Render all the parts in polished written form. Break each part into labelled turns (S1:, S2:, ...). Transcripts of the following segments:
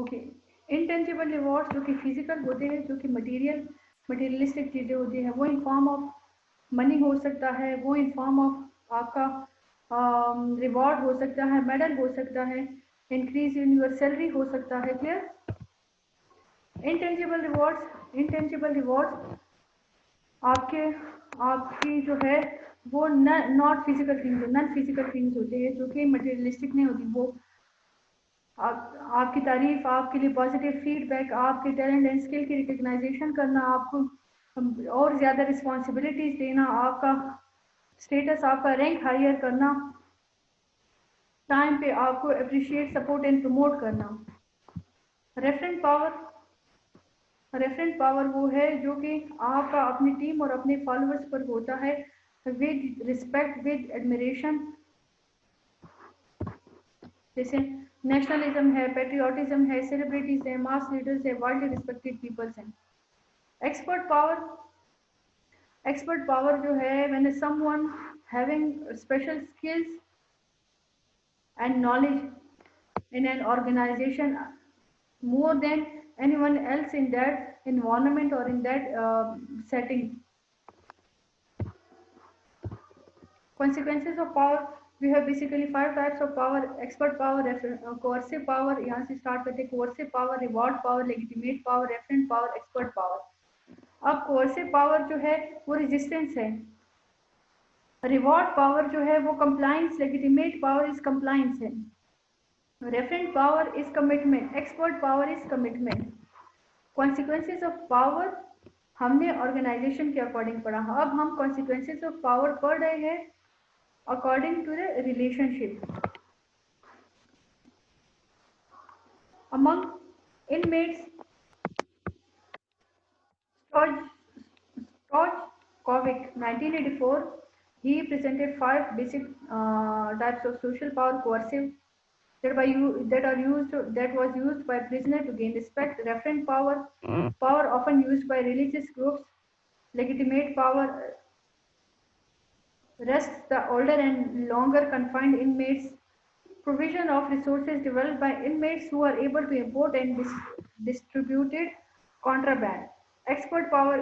S1: Okay, intangible rewards जो कि physical होते हैं, जो कि मटीरियलिस्टिक चीज़ें होती हैं, वो इन फॉर्म ऑफ मनी हो सकता है, वो इन फॉर्म ऑफ आपका रिवॉर्ड हो सकता है, मेडल हो सकता है, इंक्रीज इन योर सैलरी हो सकता है। क्लियर? इंटेंजिबल रिवॉर्ड्स आपके आपकी जो है वो not physical things, non physical things होते हैं, जो कि मटेरियलिस्टिक नहीं होती। वो आपकी तारीफ, आपके लिए पॉजिटिव फीडबैक, आपके टैलेंट एंड स्किल की रिकग्नाइजेशन करना, आपको और ज़्यादा रिस्पॉन्सिबिलिटीज देना, आपका स्टेटस, आपका रैंक हायर करना, टाइम पे आपको अप्रिशिएट, सपोर्ट एंड प्रमोट करना। रेफरेंट पावर, रेफरेंट पावर वो है जो कि आपका अपनी टीम और अपने फॉलोअर्स पर होता है, विद रिस्पेक्ट, विद एडमिरेशन। जैसे नेशनलिज्म है, पेट्रियाटिज्म है, सेलिब्रिटीज है, मास लीडर्स है, वाइडली रिस्पेक्टेड पीपल्स हैं। एक्सपर्ट पावर, एक्सपर्ट पावर जो है when someone having special skills and knowledge in an organization more than anyone else in that environment or in that setting. Consequences of power, we have basically 5 types of power: expert power, coercive power, यहाँ से start करते हैं, coercive power, reward power, legitimate power, referent power, expert power. अब coercive power जो है वो resistance है, reward power जो है वो compliance, legitimate power is compliance है, referent power is commitment, expert power is commitment. Consequences of power हमने ऑर्गेनाइजेशन के अकॉर्डिंग पढ़ा। अब हम कॉन्सिक्वेंसेज ऑफ पावर पढ़ रहे हैं according to the relationship among inmates. Stojkovic 1984, he presented 5 basic types of social power: coercive, that was used by prisoner to gain respect; referent power, power often used by religious groups; legitimate power, rests the older and longer confined inmates; provision of resources developed by inmates who are able to import and distributed contraband; expert power,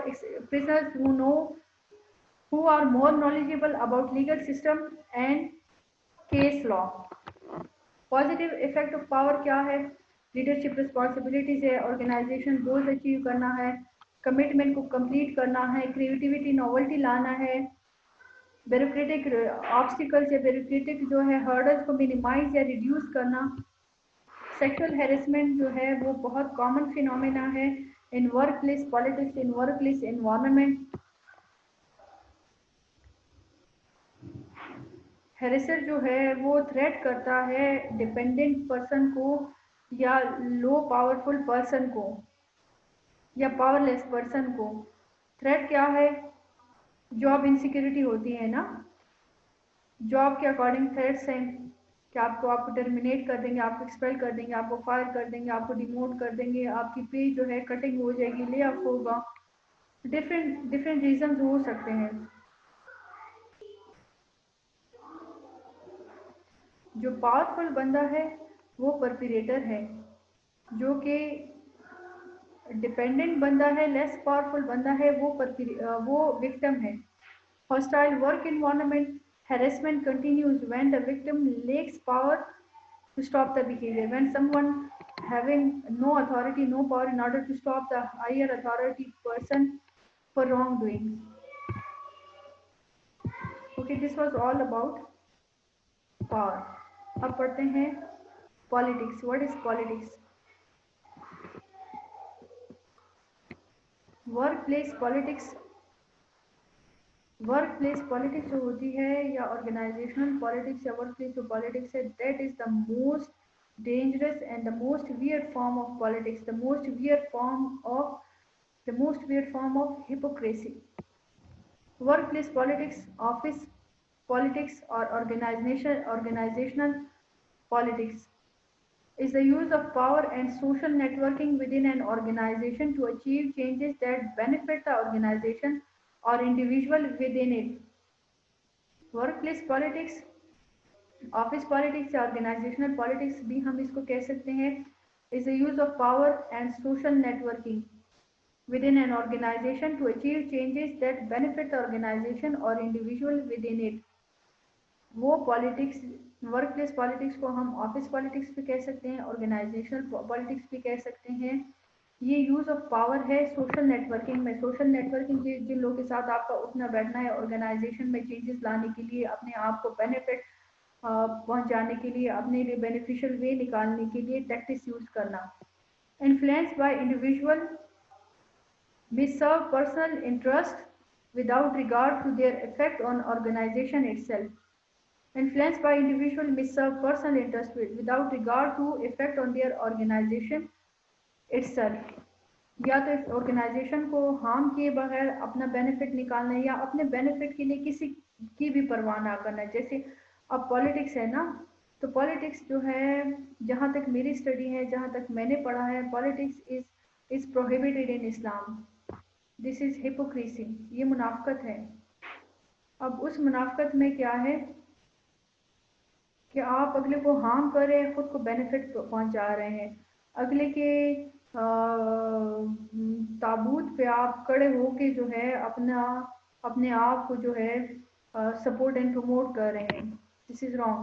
S1: prisoners who are more knowledgeable about legal system and case law. Positive effect of power क्या है? Leadership responsibilities है, organisation goals achieve करना है, commitment को complete करना है, creativity novelty लाना है, ब्यूरोक्रेटिक ऑब्स्टिकल्स या ब्यूरोक्रेटिक जो है हर्डल्स को मिनिमाइज या रिड्यूस करना। सेक्सुअल हैरेसमेंट जो है वो बहुत कॉमन फिनोमेना है in work place politics, in work place environment. Harasser जो है वो थ्रेट करता है डिपेंडेंट पर्सन को या लो पावरफुल पर्सन को या पावरलेस पर्सन को। थ्रेट क्या है? जॉब इनसिक्योरिटी होती है ना, जॉब के अकॉर्डिंग थ्रेट्स हैं कि आपको टर्मिनेट कर देंगे, आपको एक्सपेल कर देंगे, आपको फायर कर देंगे, आपको डिमोट कर देंगे, आपकी पे जो है कटिंग हो जाएगी, ले ऑफ होगा। डिफरेंट रीजंस हो सकते हैं। जो पावरफुल बंदा है वो परपिरेटर है, जो कि डिपेंडेंट बंदा है, लेस पावरफुल बंदा है, वो विक्टिम है। Hostile work environment, harassment continues when the victim lacks power to stop the behavior, when someone having no authority, no power in order to stop the higher authority person for wrongdoing. Okay, this was all about power. अब पढ़ते हैं politics. What is politics? Work place politics, work place politics जो होती है या organisational politics या work place जो politics है, that is the most dangerous and the most weird form of politics, the most weird form of hypocrisy. Workplace politics, office politics, or organizational politics is the use of power and social networking within an organization to achieve changes that benefit the organization or individual within it. Workplace politics, office politics या organisational politics भी हम इसको कह सकते हैं। is the use of power and social networking within an organization to achieve changes that benefit the organization or individual within it. वो politics, work place politics को हम ऑफिस पॉलिटिक्स भी कह सकते हैं, ऑर्गेनाइजेशनल पॉलिटिक्स भी कह सकते हैं। ये यूज ऑफ पावर है सोशल नेटवर्किंग में। सोशल नेटवर्किंग जिन लोगों के साथ आपका उठना बैठना है, ऑर्गेनाइजेशन में चेंजेस लाने के लिए, अपने आप को बेनिफिट पहुंचाने के लिए, अपने लिए बेनिफिशियल वे निकालने के लिए टैक्टिक्स यूज करना। Influence by individual may serve personal interest without regard to their effect on organization itself. Influenced by individual may serve personal interest without regard to effect on their organization itself. या तो इस organisation को harm किए बगैर अपना benefit निकालना है या अपने बेनिफिट के लिए किसी की भी परवाह ना करना। जैसे अब पॉलिटिक्स है ना, तो पॉलिटिक्स जो है, जहाँ तक मेरी स्टडी है, जहाँ तक मैंने पढ़ा है, politics is prohibited in Islam. This is hypocrisy, ये मुनाफकत है। अब उस मुनाफकत में क्या है कि आप अगले को हार्म कर रहे हैं, खुद को बेनिफिट पहुंचा रहे हैं। अगले के ताबूत पे आप खड़े होके जो है अपने आप को जो है सपोर्ट एंड प्रमोट कर रहे हैं। This is wrong.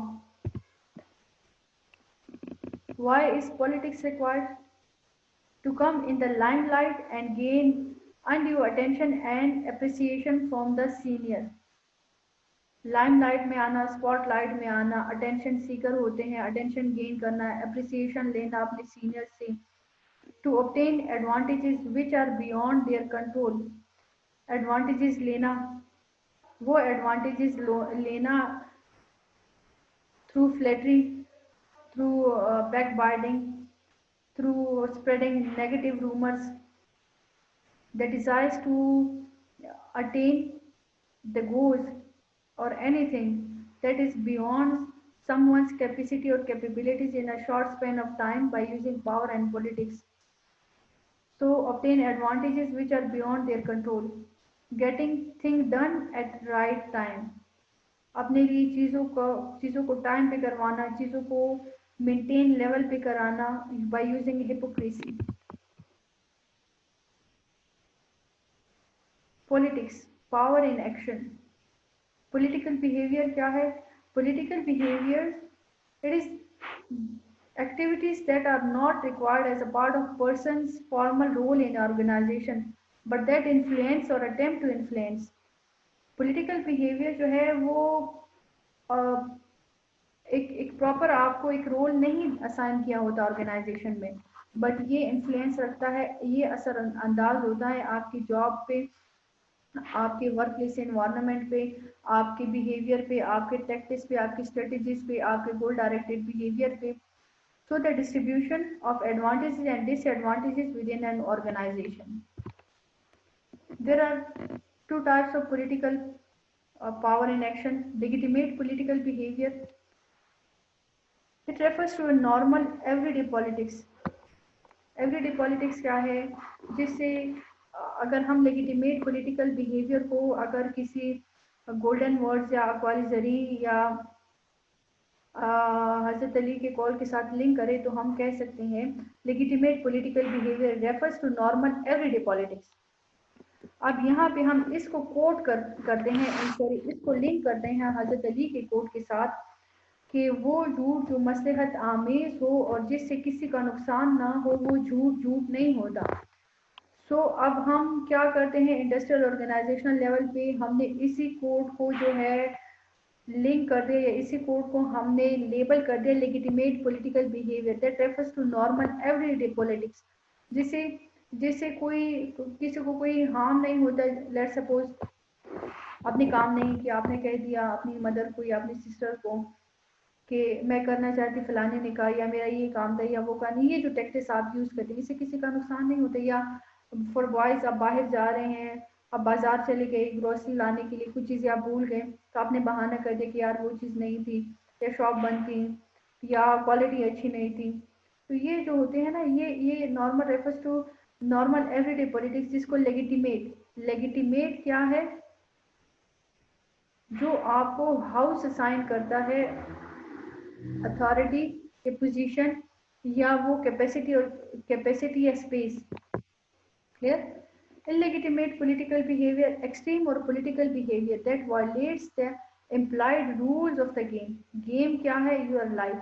S1: Why is politics required? To come in the limelight and gain undue attention and appreciation from the senior। Limelight में आना, स्पॉटलाइट में आना, अटेंशन सीकर होते हैं, अटेंशन गेन करना, अप्रिसिएशन लेना अपने सीनियर से। To obtain advantages which are beyond their control. Advantages लेना, वो एडवांटेजेस लेना through flattery, through backbiting, through spreading negative rumours. The desires to attain the goals or anything that is beyond someone's capacity or capabilities in a short span of time by using power and politics. So obtain advantages which are beyond their control. Getting things done at right time. अपने लिए चीज़ों को time पे करवाना, चीज़ों को maintain level पे कराना by using hypocrisy. Politics, power in action. Political behaviour क्या है? Political behaviour it is activities that are not required as a part of person's formal role in organization but that influence or attempt to influence। political behavior जो है वो एक proper आपको एक role नहीं assign किया होता ऑर्गेनाइजेशन में, बट ये इन्फ्लुएंस रखता है, ये असर अंदाज होता है आपकी जॉब पे, आपके वर्क प्लेस एनवायरनमेंट पे, आपके बिहेवियर पे, आपके टैक्टिक्स पे, आपकी स्ट्रेटजीज पे, आपके गोल डायरेक्टेड बिहेवियर पे। So the distribution of advantages and disadvantages within an organisation. There are two types of political power in action। legitimate political behavior, it refers to a normal everyday politics। everyday politics क्या है? जिससे अगर हम legitimate political behaviour को अगर किसी golden words या अक्वालिजरी या हजरत अली के कॉल के साथ लिंक करें तो हम कह सकते हैं legitimate political behaviour refers to normal everyday politics. अब यहाँ पे हम इसको कोट करते हैं, सॉरी इसको लिंक करते हैं हजरत अली के कोट के साथ कि वो झूठ जो मसलहत आमेज हो और जिससे किसी का नुकसान ना हो वो झूठ नहीं होता। सो अब हम क्या करते हैं, इंडस्ट्रियल ऑर्गेनाइजेशनल लेवल पे हमने इसी कोड को जो है लिंक कर दिया या इसी कोड को हमने लेबल कर दिया legitimate political behaviour that refers to normal everyday politics, जिससे कोई किसी को कोई हार्म नहीं होता। लेट्स सपोज आपने काम नहीं किया, आपने कह दिया अपनी मदर को या अपनी सिस्टर को कि मैं करना चाहती फलाने ने कहा या मेरा ये काम था या वो काम नहीं। ये जो टैक्टिक्स आप यूज़ करते हैं इससे किसी का नुकसान नहीं होता। या फॉर बॉयज़ आप बाहर जा रहे हैं, अब बाज़ार चले गए ग्रोसरी लाने के लिए, कुछ चीज़ें आप भूल गए तो आपने बहाना कर दिया कि यार वो चीज़ नहीं थी या शॉप बंद थी या क्वालिटी अच्छी नहीं थी। तो ये जो होते हैं ना, ये normal refers to normal everyday politics, जिसको लेजिटिमेट क्या है? जो आपको हाउस असाइन करता है अथॉरिटी के पोजीशन या वो कैपेसिटी या space. Clear? Illegitimate political behavior, extreme or political behavior that violates the implied rules of the game. Game क्या है? Your life.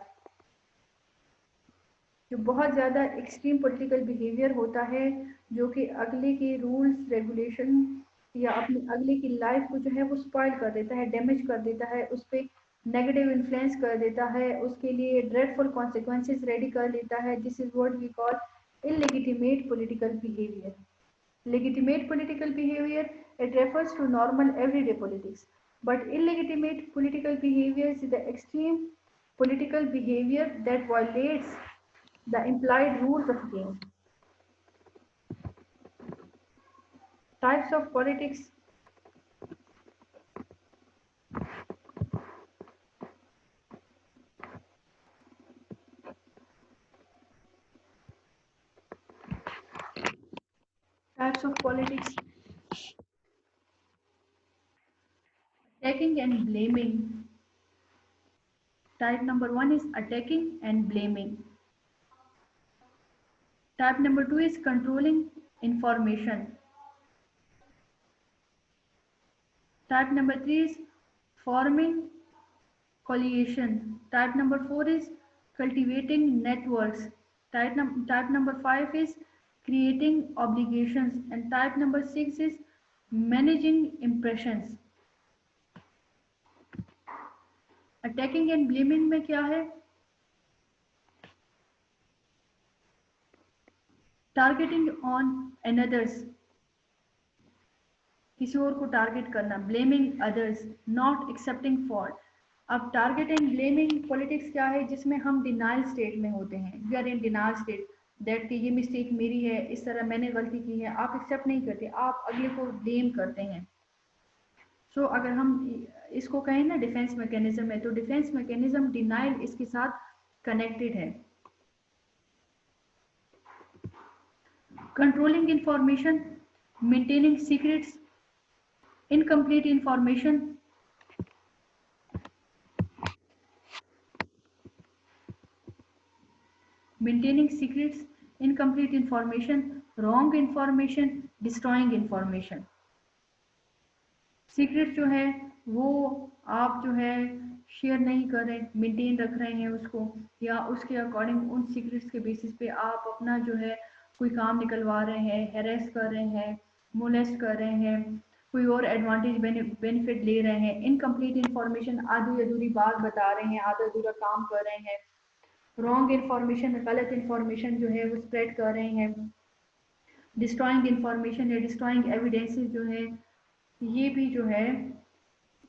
S1: जो बहुत ज़्यादा एक्सट्रीम पॉलिटिकल बिहेवियर होता है, जो कि अगले के रूल्स रेगुलेशन या अपने अगले की लाइफ को जो है वो स्पॉइल कर देता है, डैमेज कर देता है, उस पर नेगेटिव इन्फ्लुएंस कर देता है, उसके लिए ड्रेडफुल कॉन्सिक्वेंसेस रेडी कर लेता है। This is what we call illegitimate political behaviour. Legitimate political behavior, it refers to normal everyday politics. But illegitimate political behavior is the extreme political behavior that violates the implied rules of game. Types of politics. Types of politics. Attacking and blaming. Type number 1 is attacking and blaming. Type number 2 is controlling information. Type number 3 is forming coalition. Type number 4 is cultivating networks. Type number 5 is creating obligations. And type number 6 is managing impressions. Attacking and blaming में क्या है? Targeting on another's, किसी और को target करना. Blaming others, not accepting fault. अब target and blaming politics क्या है? जिसमें हम डिनाइल स्टेट में होते हैं. We are in denial state that कि ये मिस्टेक मेरी है, इस तरह मैंने गलती की है. आप एक्सेप्ट नहीं करते, आप अगले को ब्लेम करते हैं. सो अगर हम इसको कहें ना डिफेंस मैकेनिज्म है, तो डिफेंस मैकेनिज्म डिनाइल इसके साथ कनेक्टेड है. Controlling information, maintaining secrets, incomplete information, maintaining secrets, incomplete information, wrong information, destroying information. Secret जो है वो आप जो है शेयर नहीं कर रहे, मेंटेन रख रहे हैं उसको, या उसके अकॉर्डिंग उन सीक्रेट्स के बेसिस पे आप अपना जो है कोई काम निकलवा रहे हैं, हैरेस कर रहे हैं, मोलेस्ट कर रहे हैं, कोई और एडवांटेज बेनिफिट ले रहे हैं. इनकम्प्लीट इंफॉर्मेशन, आधी अधूरी बात बता रहे हैं, आधा अधूरा काम कर रहे हैं. रॉन्ग इंफॉर्मेशन, गलत इंफॉर्मेशन जो है वो स्प्रेड कर रहे हैं. डिस्ट्रॉइंग इंफॉर्मेशन या डिस्ट्रॉइंग एविडेंसेस जो है, ये भी जो है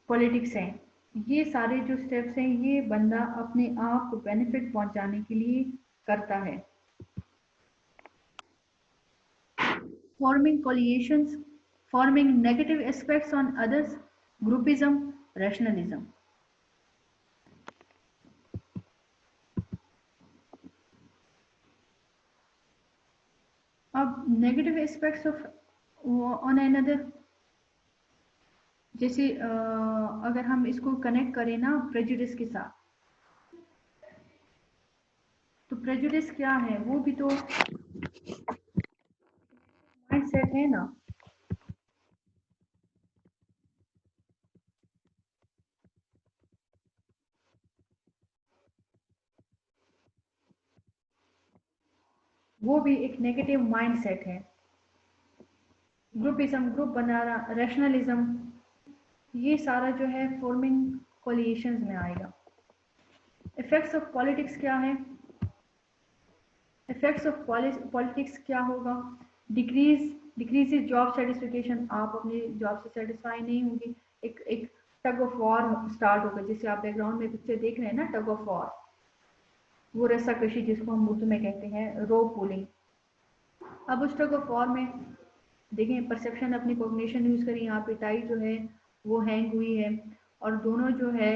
S1: पॉलिटिक्स है. ये सारे जो स्टेप्स हैं ये बंदा अपने आप को बेनिफिट पहुंचाने के लिए करता है. Forming coalitions, forming negative aspects on others, groupism, rationalism. अब negative aspects of on another, जैसे अगर हम इसको कनेक्ट करें ना प्रेजुडिस के साथ, तो प्रेजुडिस क्या है? वो भी तो माइंडसेट है ना. वो भी एक नेगेटिव माइंडसेट है. ग्रुपिज्म, ग्रुप बनाना, रैशनलिज्म, ये सारा जो है फॉर्मिंग कोलिएशंस में आएगा. इफेक्ट्स ऑफ पॉलिटिक्स क्या है? इफेक्ट्स ऑफ पॉलिटिक्स क्या होगा? डिक्रीज जॉब सेटिस्फिकेशन, आप अपनी जॉब से सेटिस्फाई नहीं होंगे. एक टग ऑफ वॉर स्टार्ट होगा, जैसे आप बैकग्राउंड में पिक्चर देख रहे हैं ना, टग ऑफ वॉर, वो रस्साकशी जिसको हम उर्दू में कहते हैं रोप पुलिंग. अब उस टग ऑफ वॉर में देखें, परसेप्शन अपनी कॉग्निशन यूज करें, यहाँ पे टाई जो है वो हैंग हुई है, और दोनों जो है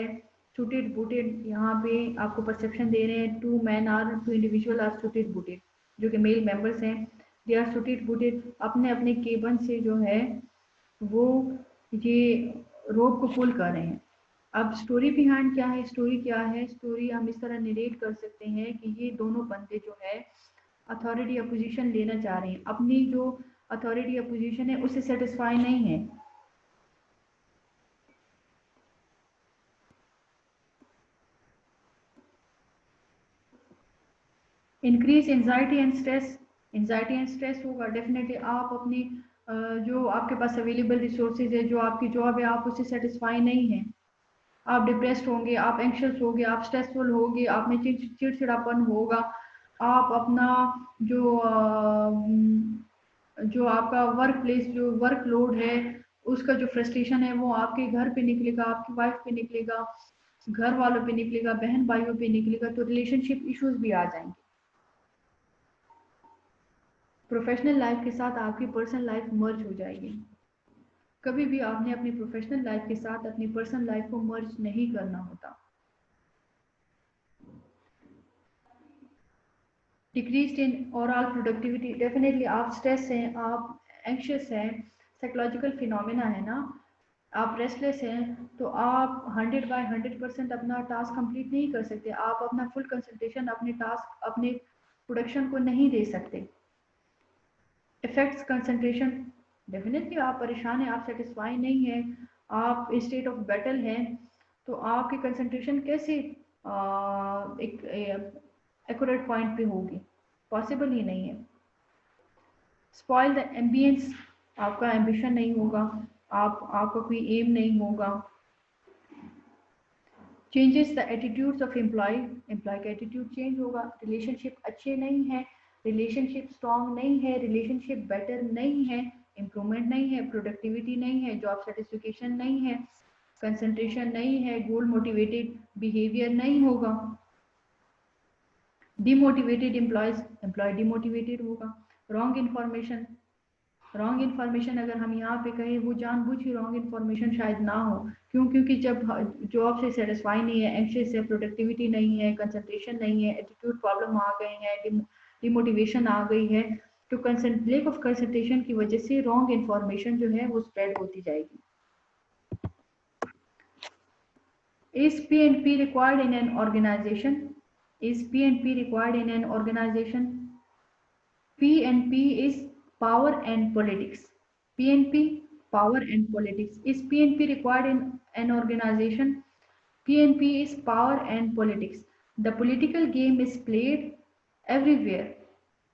S1: सूटेड बूटेड यहाँ पे आपको परसेप्शन दे रहे हैं. To individual are suited booted, जो कि मेल मेंबर्स हैं. दे आर सूटेड बूटेड, अपने अपने केबन से जो है वो ये रोप को पुल कर रहे हैं. अब स्टोरी बिहाइंड क्या है, स्टोरी क्या है, स्टोरी हम इस तरह नरेट कर सकते हैं कि ये दोनों बंदे जो है अथॉरिटी या पोजीशन लेना चाह रहे हैं, अपनी जो अथॉरिटी या पोजीशन है उससे सेटिस्फाई नहीं है। Increase anxiety and stress, anxiety and stress होगा डेफिनेटली। आप अपनी जो आपके पास अवेलेबल रिसोर्सेज है, जो आपकी जॉब है, आप उससे सेटिस्फाई नहीं है, आप डिप्रेस्ड होंगे, आप एंक्शस होंगे, आप स्ट्रेसफुल होंगे, आप में चिड़चिड़ापन होगा, आप अपना जो जो आपका वर्क प्लेस जो वर्कलोड है उसका जो फ्रस्ट्रेशन है वो आपके घर पे निकलेगा, आपकी वाइफ पे निकलेगा, घर वालों पे निकलेगा, बहन भाइयों पे निकलेगा, तो रिलेशनशिप इश्यूज भी आ जाएंगे। प्रोफेशनल लाइफ के साथ आपकी पर्सनल लाइफ मर्ज हो जाएगी। कभी भी आपने अपनी प्रोफेशनल लाइफ के साथ अपनी पर्सनल लाइफ को मर्ज नहीं करना होता। Decrease in overall productivity, definitely आप स्ट्रेस हैं, आप एंक्शियस हैं, साइकोलॉजिकल फिनोमेना है ना, आप रेस्टलेस हैं, तो आप 100/100% अपना टास्क कंप्लीट नहीं कर सकते, आप अपना फुल कंसंट्रेशन अपने टास्क अपने प्रोडक्शन को नहीं दे सकते। इफेक्ट्स कंसंट्रेशन, डेफिनेटली आप परेशान हैं, आप सेटिस्फाई नहीं हैं, आप स्टेट ऑफ बैटल हैं, तो आपकी कंसंट्रेशन कैसे एक एक्यूरेट पॉइंट पे होगी, पॉसिबल ही नहीं है। स्पॉइल द एम्बियंस, आपका एम्बिशन नहीं होगा, आपका कोई एम नहीं होगा। Changes the attitudes of employ, employ का एटीट्यूड चेंज होगा, रिलेशनशिप अच्छे नहीं है, रिलेशनशिप स्ट्रॉन्ग नहीं है, रिलेशनशिप बेटर नहीं है, इम्प्रूवमेंट नहीं है, प्रोडक्टिविटी नहीं है, जॉब सेटिस्फिकेशन नहीं है, कंसंट्रेशन नहीं है, गोल मोटिवेटेड बिहेवियर नहीं होगा। डिमोटिवेटेड एम्प्लॉयज, एम्प्लॉय डिमोटिवेटेड होगा। रॉन्ग इन्फॉर्मेशन, रॉन्ग इन्फॉर्मेशन अगर हम यहाँ पे कहें वो जानबूझ के रॉन्ग इन्फॉर्मेशन शायद ना हो, क्यों, क्योंकि जब जॉब से सेटिस्फाई नहीं है, एंक्शियस है, प्रोडक्टिविटी नहीं है, कंसंट्रेशन नहीं है, एटीट्यूड प्रॉब्लम आ गई है, डिमोटिवेशन आ गई है, तो लेक ऑफ कंसंट्रेशन की वजह से रॉन्ग इन्फॉर्मेशन जो है वो स्प्रेड होती जाएगी। Is P&P required in an organization? Is P&P required in an organization? P&P is power and politics. P&P, power and politics. Is P&P required in an organization? P&P is power and politics. The political game is played everywhere,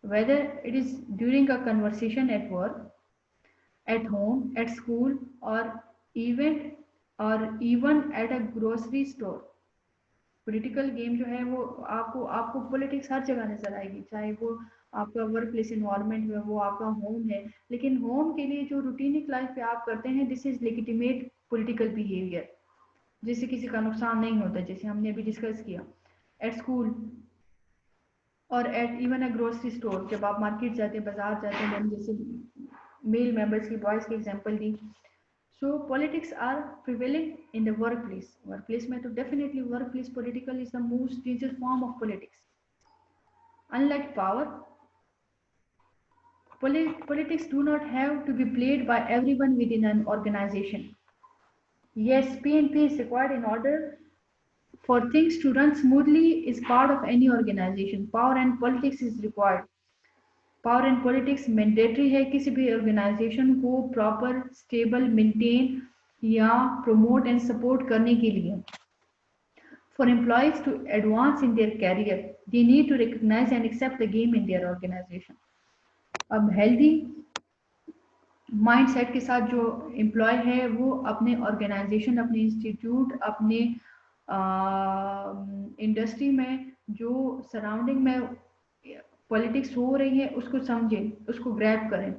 S1: whether it is during a conversation at work, at home, at school, event, or even at a grocery store. Political game जो है वो आपको आपको politics हर जगह नजर आएगी, चाहे वो आपका वर्क प्लेस इन्वायरमेंट में, वो आपका होम है, लेकिन होम के लिए जो रूटीनिक लाइफ पे आप करते हैं, this is legitimate political behaviour, जिससे किसी का नुकसान नहीं होता, जैसे हमने अभी डिस्कस किया। एट स्कूल और at even a grocery store, जब आप मार्केट जाते हैं, बाजार जाते हैं, मैंने जैसे मेल मेंबर्स की, बॉयज़ की example the. So politics are prevailing in the workplace. Workplace में तो definitely workplace political is the most dangerous form of politics. Unlike power, politics do not have to be played by everyone within an organization. Yes, P&P is required in order for things to run smoothly is part of any organization. Power and politics is required. Power and politics mandatory है किसी भी organisation को proper stable maintain या promote and support करने के लिए। For employees to advance in their career, they need to recognise and accept the game in their organisation. अब healthy mindset के साथ जो एम्प्लॉय है वो अपने ऑर्गेनाइजेशन, अपने इंस्टीट्यूट, अपने इंडस्ट्री में जो सराउंडिंग में पॉलिटिक्स हो रही है उसको समझें, उसको ग्रैब करें,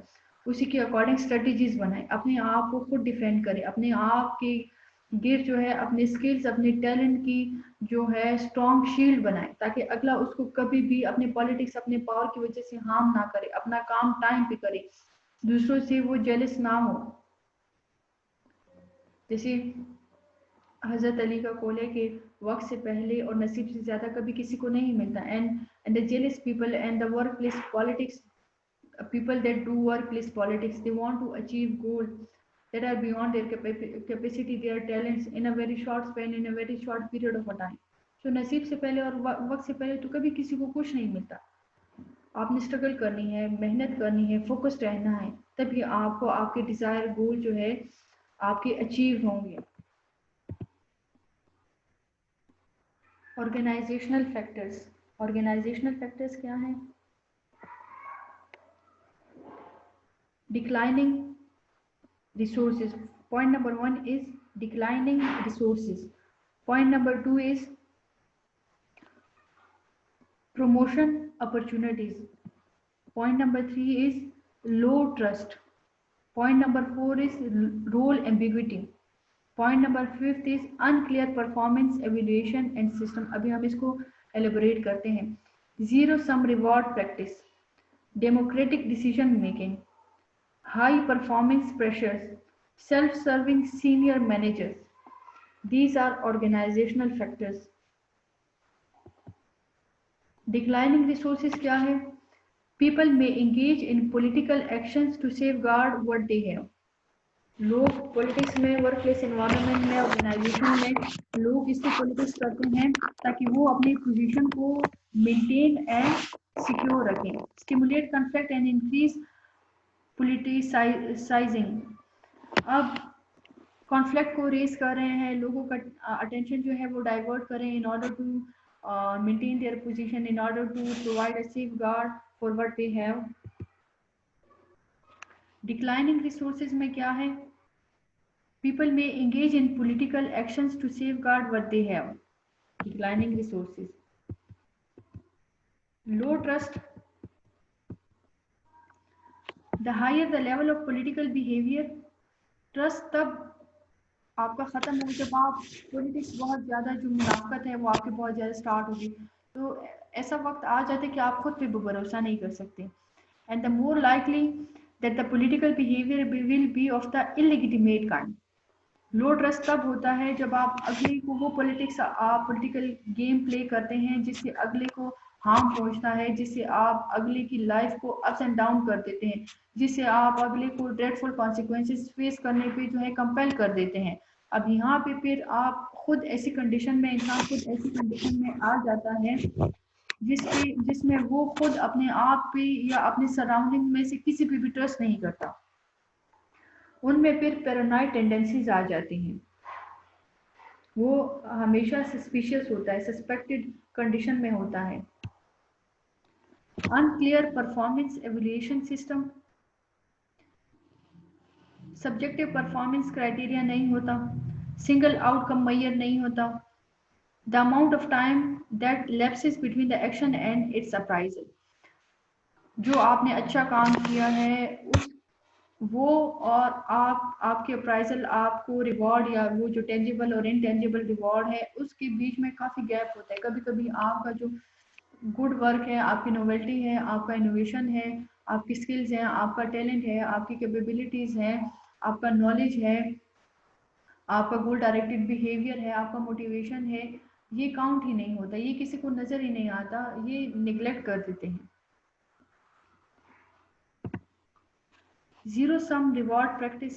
S1: उसी के अकॉर्डिंग स्ट्रेटजीज बनाएं, अपने आप को खुद डिफेंड करें, अपने आप की गिर जो है, अपने स्किल्स, अपने टैलेंट की जो है स्ट्रॉन्ग शील्ड बनाएं, ताकि अगला उसको कभी भी अपने पॉलिटिक्स, अपने पावर की वजह से हार्म ना करे, अपना काम टाइम पे करे, दूसरों से वो जेलस ना हो। जैसे हजरत अली का कौल है कि वक्त से पहले और नसीब से ज्यादा कभी किसी को नहीं मिलता। And the jealous people and the work place politics, people that do workplace politics, they want to achieve goal that are beyond their capacity, their talents in a very short span, in a very short period of a time. So नसीब से पहले और वक्त से पहले तो कभी किसी को कुछ नहीं मिलता। आपने स्ट्रगल करनी है, मेहनत करनी है, फोकस्ड रहना है, तभी आपको आपके डिजायर गोल जो है आपके अचीव होंगे। ऑर्गेनाइजेशनल फैक्टर्स, ऑर्गेनाइजेशनल फैक्टर्स क्या हैं? Declining resources. Point number 1 is declining resources. Point number 2 is promotion opportunities. Point number 3 is low trust. Point number 4 is role ambiguity. Point number 5 is unclear performance evaluation and system. अभी हम इसको elaborate करते हैं। Zero sum reward practice, democratic decision making, high performance pressures, self-serving senior managers. These are organizational factors. Declining resources क्या है? People may engage in political actions to safeguard what they have. लोग politics में, work place environment में, organisation में लोग इससे politics करते हैं ताकि वो अपनी पोजीशन को मेंटेन एंड सिक्योर रखें। Stimulate conflict and increase politicising. अब कॉन्फ्लिक्ट को रेस कर रहे हैं, लोगों का अटेंशन जो है वो डाइवर्ट करें in order to maintain their position, in order to provide a safeguard for what they have. Declining resources में क्या है? People may engage in political actions to safeguard what they have. Declining resources. Low trust. The higher the level of political behavior, trust तब आपका ख़त्म हो जब आप politics बहुत ज़्यादा जो मुनाफकत है वो आपके बहुत ज़्यादा स्टार्ट होगी। तो ऐसा वक्त आ जाता है कि आप खुद पे भरोसा नहीं कर सकते। And the more likely that the political behavior will be of the illegitimate kind. Low trust तब होता है जब आप अगले को वो पॉलिटिकल गेम प्ले करते हैं जिससे अगले को हार्म पहुंचता है, जिससे आप अगले की लाइफ को अप्स एंड डाउन कर देते हैं, जिससे आप अगले को ड्रेडफुल कॉन्सिक्वेंसेस फेस करने पे जो है कंपेल कर देते हैं। अब यहाँ पे फिर आप खुद ऐसी कंडीशन में, इंसान खुद ऐसी कंडीशन में आ जाता है जिसमें वो खुद अपने आप पे या अपने सराउंडिंग में से किसी पे भी ट्रस्ट नहीं करता। उनमें फिर पैरानॉइड टेंडेंसीज आ जाती हैं, वो हमेशा सस्पिशियस होता है, सस्पेक्टेड कंडीशन में होता है। Unclear performance evaluation system, subjective performance criteria नहीं होता, सिंगल आउटकम मेजर नहीं होता, the amount of time that lapses between the action and its appraisal. जो आपने अच्छा काम किया है वो और आपके अप्राइजल, आपको रिवॉर्ड या वो जो टेंजिबल और इनटेंजिबल रिवॉर्ड है उसके बीच में काफ़ी गैप होता है। कभी कभी आपका जो गुड वर्क है, आपकी नोवेल्टी है, आपका इनोवेशन है, आपकी स्किल्स हैं, आपका टैलेंट है, आपकी कैपेबिलिटीज़ हैं, आपका नॉलेज है, आपका गोल डायरेक्टेड बिहेवियर है, आपका मोटिवेशन है, ये काउंट ही नहीं होता, ये किसी को नज़र ही नहीं आता, ये निगलेक्ट कर देते हैं। Zero sum reward practice.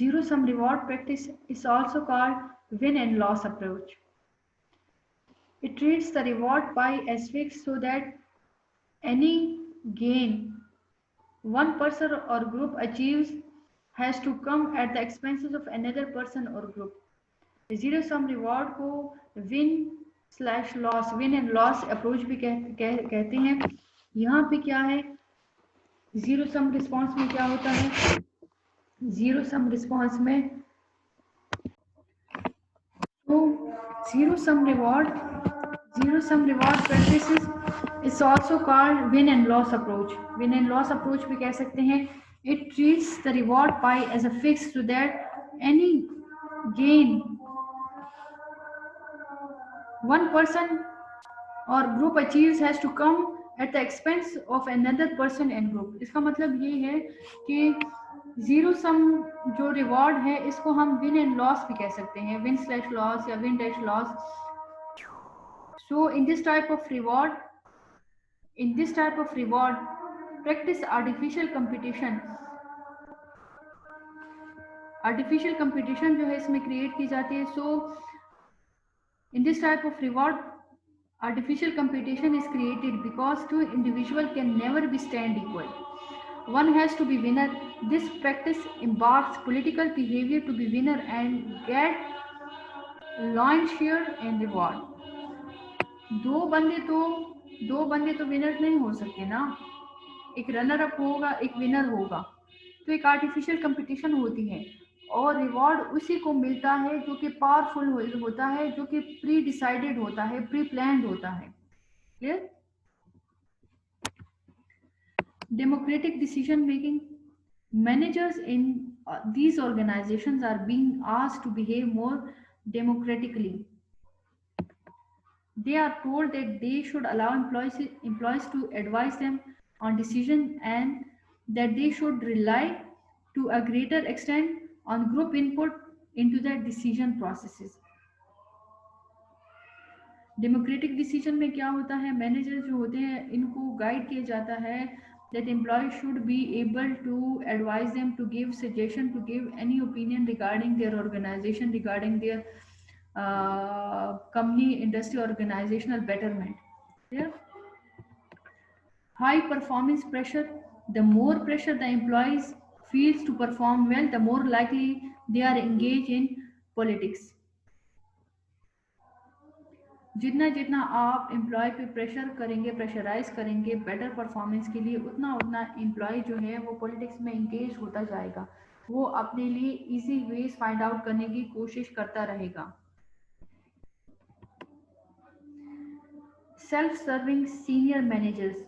S1: Zero sum reward practice is also called win and loss approach. It treats the reward pie as fixed so that any gain one person or group achieves has to come at the expenses of another person or group. Zero sum reward को win and loss approach भी कहते हैं। यहाँ पे क्या है, zero सम response में क्या होता है? जीरो सम रिस्पॉन्स में तो zero sum reward practices is also called win and loss approach. Win and loss approach भी कह सकते हैं। It treats the reward pie as a fix so that any gain one person or group achieves has to come at the expense of another person and group। इसका मतलब ये है कि zero sum जो रिवॉर्ड है इसको हम win and loss भी कह सकते हैं, विन स्लैश लॉस या win dash loss. So in this type of reward, practice artificial competition जो है इसमें क्रिएट की जाती है. So in this type of reward, artificial competition is created because two individuals can never be stand equal. One has to be winner. This practice embarks political behavior to be winner and get launch share and reward. दो बंदे तो winner नहीं हो सकते ना. एक runner up होगा, एक विनर होगा. तो एक आर्टिफिशियल कंपटीशन होती है और रिवॉर्ड उसी को मिलता है जो कि पावरफुल होता है, जो कि प्री डिसाइडेड होता है, प्री प्लान्ड होता है. Clear? Democratic decision making. Managers in these organizations are being asked to behave more democratically. They are told that they should allow employees to advise them on decision and that they should rely to a greater extent on group input into their decision processes. Democratic decision में क्या होता है, manager जो होते हैं इनको guide किया जाता है that employees should be able to advise them, to give suggestion, to give any opinion regarding their organization, regarding their company, industry, organizational betterment. Yeah. High performance pressure. The more pressure the employees feels to perform well, the more likely they are engaged in politics. जितना जितना आप employ पे pressure करेंगे, pressurise करेंगे better performance के लिए, उतना उतना एम्प्लॉय जो है वो पॉलिटिक्स में इंगेज होता जाएगा. वो अपने लिए इजी वेज फाइंड आउट करने की कोशिश करता रहेगा. Self serving senior managers.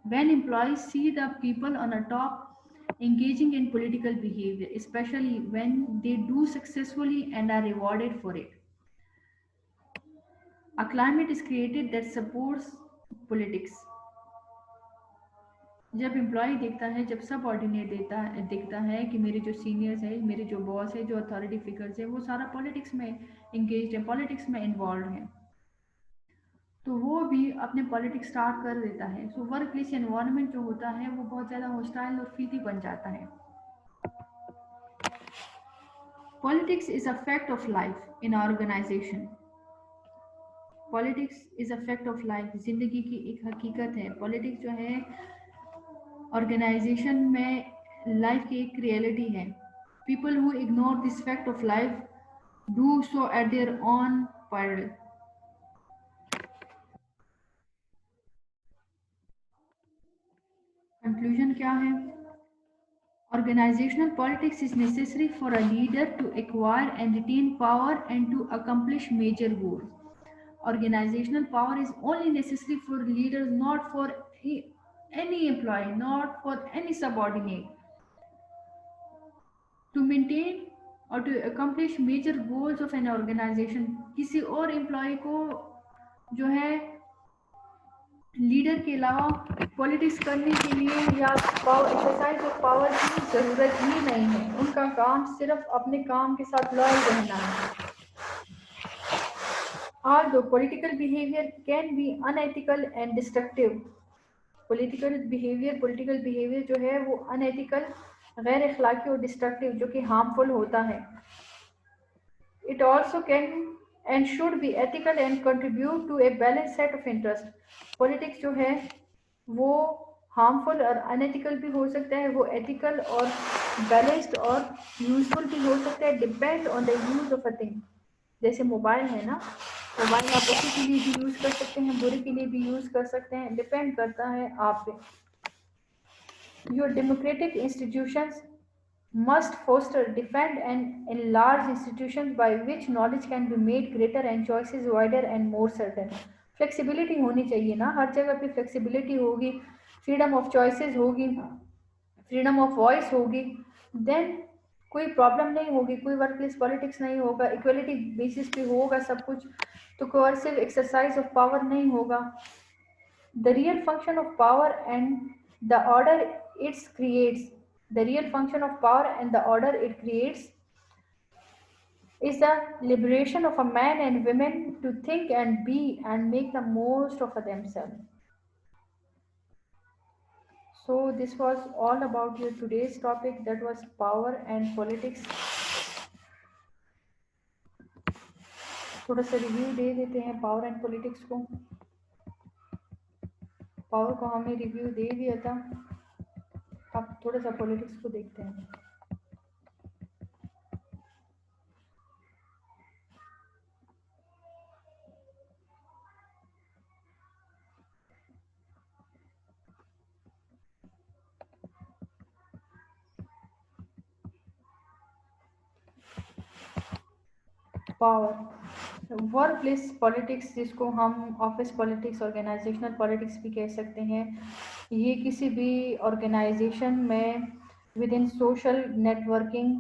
S1: When employees see the people on a top engaging in political behavior, especially when they do successfully and are rewarded for it, a climate is created that supports politics. जब employ देखता है, जब सब ordinate देखता है कि मेरे जो सीनियर्स हैं, मेरे जो बॉस है, जो अथॉरिटी फिगर्स है, वो सारा पॉलिटिक्स में इंगेज है, पॉलिटिक्स में इन्वॉल्व है, तो वो भी अपने पॉलिटिक्स स्टार्ट कर देता है. सो वर्क प्लेस एनवायरनमेंट जो होता है वो बहुत ज़्यादा हॉस्टाइल और फीती बन जाता है. Politics is a fact of life in organisation. Politics is a fact of life, जिंदगी की एक हकीकत है. पॉलिटिक्स जो है ऑर्गेनाइजेशन में लाइफ की एक रियलिटी है. People who ignore this fact of life do so at their own peril. Conclusion क्या है? Organizational politics is necessary for a leader to acquire and retain power and to accomplish major goals. Organizational power is only necessary for leaders, not for any employee, not for any subordinate. To maintain or to accomplish major goals of an organization, किसी और employ को जो है leader के अलावा politics करने के लिए या एक्सरसाइज ऑफ पावर की ज़रूरत ही नहीं है. उनका काम सिर्फ अपने काम के साथ लॉयल रहना है. Although political behavior can be unethical and destructive, political behavior जो है वो unethical, गैर अखलाकी और destructive, जो कि harmful होता है. It also can and should be ethical and contribute to a balanced set of interest. Politics जो है वो harmful और unethical भी हो सकता है, वो ethical और balanced और useful भी हो सकता है, depend on the use of a thing. जैसे मोबाइल है ना, मोबाइल आप अच्छे के लिए भी यूज़ कर सकते हैं, बुरे के लिए भी यूज़ कर सकते हैं, डिपेंड करता है आप पे. Your democratic institutions must foster, defend and enlarge institutions by which knowledge can be made greater and choices wider and more certain. Flexibility होनी चाहिए ना, हर जगह पे फ्लेक्सिबिलिटी होगी, फ्रीडम ऑफ चॉइसेस होगी, फ्रीडम ऑफ वॉइस होगी, देन कोई problem नहीं होगी, कोई वर्क प्लेस पॉलिटिक्स नहीं होगा, इक्वलिटी बेसिस पे होगा सब कुछ, तो कोअर्सिव एक्सरसाइज ऑफ पावर नहीं होगा. The real function of power and the order it creates, the real function of power and the order it creates is the liberation of a man and women to think and be and make the most of themselves. So this was all about your today's topic, that was power and politics. थोड़ा सा review दे देते हैं power and politics को। Power को हमने review दे दिया था, अब थोड़ा सा पॉलिटिक्स को देखते हैं। पावर, वर्क प्लेस पॉलिटिक्स, जिसको हम ऑफिस पॉलिटिक्स, ऑर्गेनाइजेशनल पॉलिटिक्स भी कह सकते हैं, ये किसी भी ऑर्गेनाइजेशन में with in social networking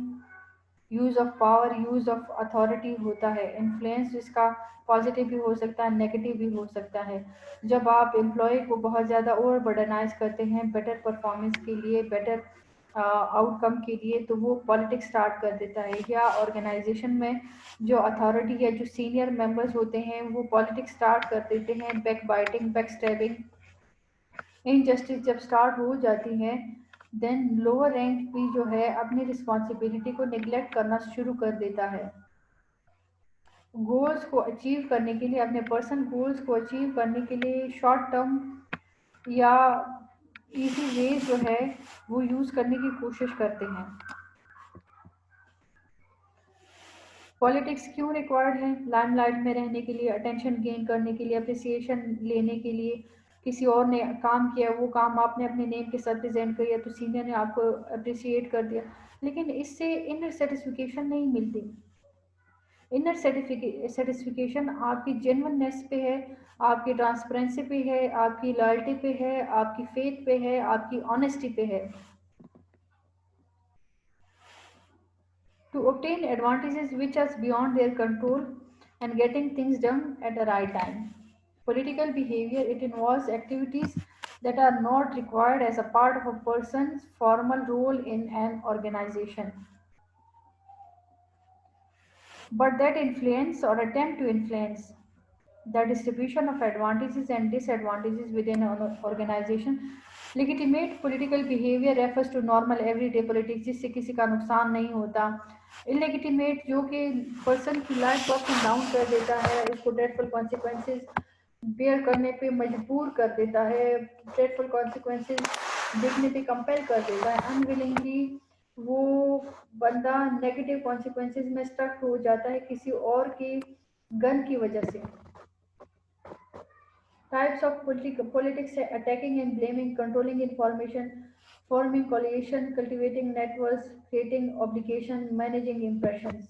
S1: use of power, use of authority होता है। इन्फ्लुएंस जिसका पॉजिटिव भी हो सकता है, नेगेटिव भी हो सकता है। जब आप एम्प्लॉय को बहुत ज़्यादा ओवर बर्डनाइज करते हैं बेटर परफॉर्मेंस के लिए, बेटर आउटकम के लिए, तो वो पॉलिटिक्स स्टार्ट कर देता है। या ऑर्गेनाइजेशन में जो अथॉरिटी या जो सीनियर मेंबर्स होते हैं वो पॉलिटिक्स स्टार्ट कर देते हैं, back biting, back stabbing, injustice जब स्टार्ट हो जाती है, देन लोअर रैंक भी जो है अपनी रिस्पॉन्सिबिलिटी को निगलेक्ट करना शुरू कर देता है। गोल्स को अचीव करने के लिए, अपने पर्सनल गोल्स को अचीव करने के लिए शॉर्ट टर्म या इजी वे जो है वो यूज़ करने की कोशिश करते हैं। पॉलिटिक्स क्यों रिक्वायर्ड है? लाइमलाइट में रहने के लिए, अटेंशन गेन करने के लिए, अप्रिसिएशन लेने के लिए। किसी और ने काम किया, वो काम आपने अपने नेम के साथ प्रेजेंट किया तो सीनियर ने आपको अप्रिसिएट कर दिया, लेकिन इससे इनर सेटिस्फिकेशन नहीं मिलती। इनर सेटिस्फिकेशन आपकी जेन्युइननेस पे है, आपकी ट्रांसपेरेंसी पे है, आपकी लॉयल्टी पे है, आपकी फेथ पे है, आपकी ऑनेस्टी पे है। To obtain advantages which are beyond their control and getting things done at the right time. Political behavior, it involves activities that are not required as a part of a person's formal role in an organization, but that influence or attempt to influence the distribution of advantages and disadvantages within an organization. Legitimate political behavior refers to normal everyday politics जिससे किसी का नुकसान नहीं होता। Illegitimate जो कि person की life को अप एंड डाउन कर देता है, उसको ड्रेडफुल कॉन्सिक्वेंसेज बेयर करने पे मजबूर कर देता है, ड्रेडफुल कॉन्सिक्वेंसेज देखने पे कंपेल कर देता है। अनविलिंगली वो बंदा नेगेटिव कॉन्सिक्वेंसेज में स्टक हो जाता है किसी और की गन की वजह से। Types of politics: attacking and blaming, controlling information, forming coalition, cultivating networks, creating obligation, managing impressions.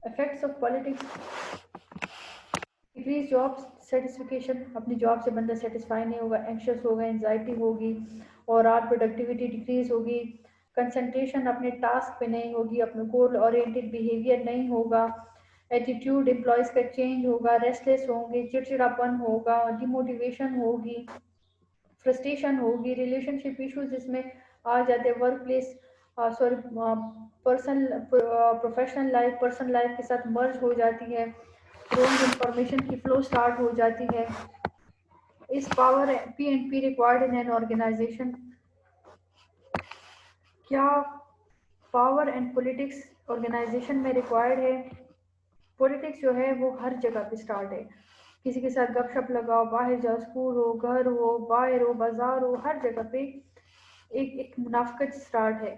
S1: Effects of politics: decrease job satisfaction, अपनी जॉब से बंदा सेटिस्फाई नहीं होगा, एंशियस होगा, एंजाइटी होगी और आप प्रोडक्टिविटी डिक्रीज होगी। कंसंट्रेशन अपने टास्क पे नहीं होगी, अपने गोल ओरिएंटेड बिहेवियर नहीं होगा। एटीट्यूड एम्प्लॉयज का चेंज होगा, रेस्टलेस होंगे, चिड़चिड़ापन होगा, डिमोटिवेशन होगी, फ्रस्ट्रेशन होगी। रिलेशनशिप इश्यूज इसमें आ जाते हैं, work place sorry personal professional life personal life के साथ मर्ज हो जाती है, रॉन्ग इंफॉर्मेशन की फ्लो स्टार्ट हो जाती है। Is power P and P required in an organisation? क्या पावर एंड पॉलिटिक्स ऑर्गेनाइजेशन में रिक्वायर्ड है? पॉलिटिक्स जो है वो हर जगह पे स्टार्ट है, किसी के साथ गपशप लगाओ, बाहर जाओ, स्कूल हो, घर हो, बाहर हो, बाजार हो, हर जगह पे एक मुनाफकत स्टार्ट है।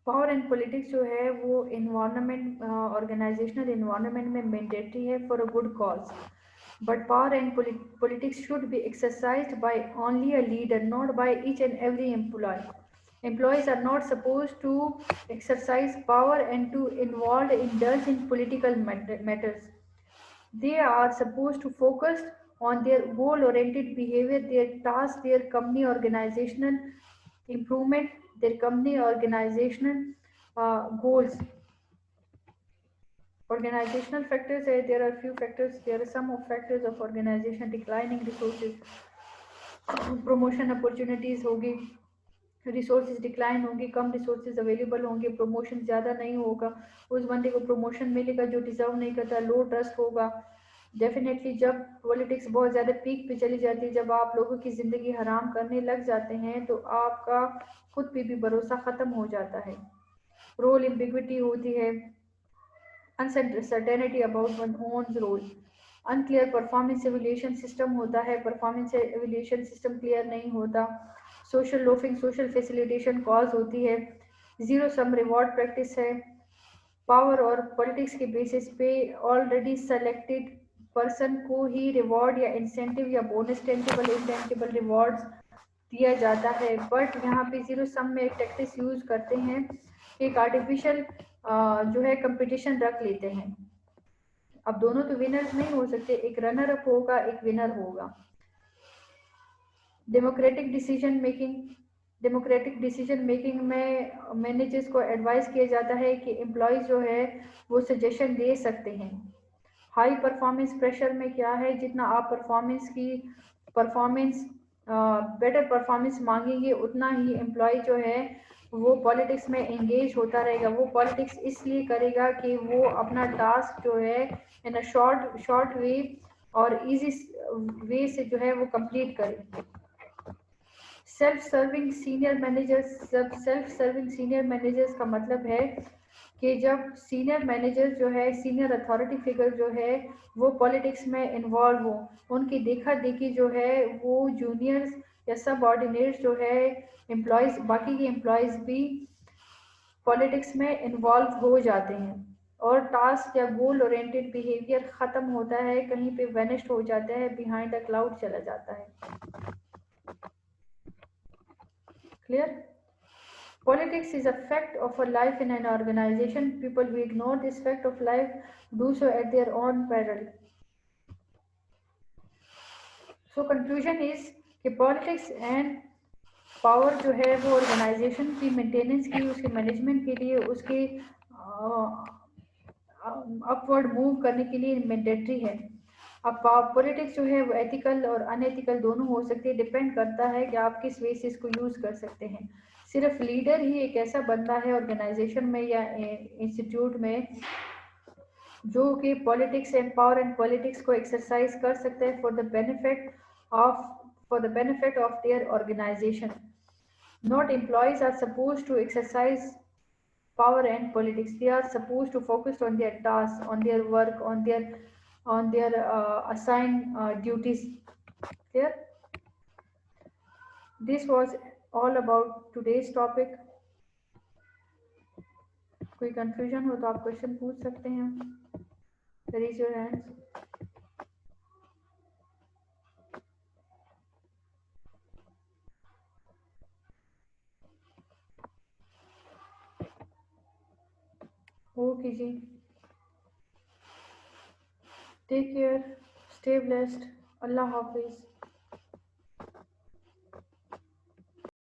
S1: पावर एंड पॉलिटिक्स जो है वो इन्वायरमेंट ऑर्गेनाइजेशनल इन्वायरमेंट में मैंडेटरी है for a good cause, but power and politics should be exercised by only a leader, not by each and every employee. Employees are not supposed to exercise power and to indulge in political matters. They are supposed to focus on their goal-oriented behavior, their tasks, their company organizational improvement, their company organizational goals. Organizational factors, there are few factors, there are some of factors of organization: declining resources, promotion opportunities होगी, resources decline होंगे, कम resources available होंगे, promotion ज़्यादा नहीं होगा, उस बंदे को promotion मिलेगा जो डिज़र्व नहीं करता, लो ट्रस्ट होगा। डेफिनेटली जब पॉलिटिक्स बहुत ज़्यादा पीक पे चली जाती है, जब आप लोगों की ज़िंदगी हराम करने लग जाते हैं, तो आपका खुद पे भी भरोसा ख़त्म हो जाता है। रोल एम्बिग्विटी होती है, uncertainty about one own role, unclear performance evaluation system होता है, परफॉर्मेंस एवेल्यूएशन सिस्टम क्लियर नहीं होता, social loafing, social facilitation cause होती है, जीरो सम रिवॉर्ड प्रैक्टिस है, पावर और पॉलिटिक्स के बेसिस पे ऑलरेडी सेलेक्टेड पर्सन को ही रिवॉर्ड या इंसेंटिव या बोनस, टेंजिबल इंटेंजिबल रिवॉर्ड्स दिया जाता है। बट यहाँ पे जीरो सम में एक टैक्टिस यूज करते हैं कि एक आर्टिफिशियल जो है कंपटीशन रख लेते हैं। अब दोनों तो विनर्स नहीं हो सकते, एक रनर अप होगा, एक विनर होगा। डेमोक्रेटिक डिसीजन मेकिंग में मैनेजर्स को एडवाइस किया जाता है कि एम्प्लॉयज जो है वो सजेशन दे सकते हैं। हाई परफॉर्मेंस प्रेशर में क्या है, जितना आप परफॉर्मेंस बेटर परफॉर्मेंस मांगेंगे, उतना ही एम्प्लॉय जो है वो पॉलिटिक्स में एंगेज होता रहेगा। वो पॉलिटिक्स इसलिए करेगा कि वो अपना टास्क जो है इन अ शॉर्ट वे और इजी वे से जो है वो कंप्लीट करे। सेल्फ सर्विंग सीनियर मैनेजर्स का मतलब है कि जब सीनियर मैनेजर जो है, सीनियर अथॉरिटी फिगर जो है वो पॉलिटिक्स में इन्वॉल्व हो, उनकी देखा देखी जो है वो जूनियर्स या सब ऑर्डिनेट्स जो है एम्प्लॉयज, बाकी के एम्प्लॉयज भी पॉलिटिक्स में इन्वॉल्व हो जाते हैं और टास्क या गोल ओरिएंटेड बिहेवियर खत्म होता है, कहीं पे वेनिश्ड हो जाता है, बिहाइंड अ क्लाउड चला जाता है। Clear? Politics is a fact of a life in an organization. People who ignore this fact of life do so at their own peril. So conclusion is कि politics and पावर जो है वो organisation की maintenance की, उसके management के लिए, उसके अपवर्ड मूव करने के लिए मैंडेटरी है। अब पॉलिटिक्स जो है वो एथिकल और अनएथिकल दोनों हो सकती है, डिपेंड करता है कि आप किस वे से इसको यूज कर सकते हैं। सिर्फ लीडर ही एक ऐसा बंदा है ऑर्गेनाइजेशन में या इंस्टीट्यूट में जो कि politics and power and politics को एक्सरसाइज कर सकता है for the benefit of their organisation. Not employees are suppose to exercise power and politics. They are supposed to focus on their tasks, on their work, on their assigned duties. Clear? This was all about today's topic. कोई confusion हो तो आप question पूछ सकते हैं। Raise your hands. Okay ji, take care, stay blessed, Allah Hafiz.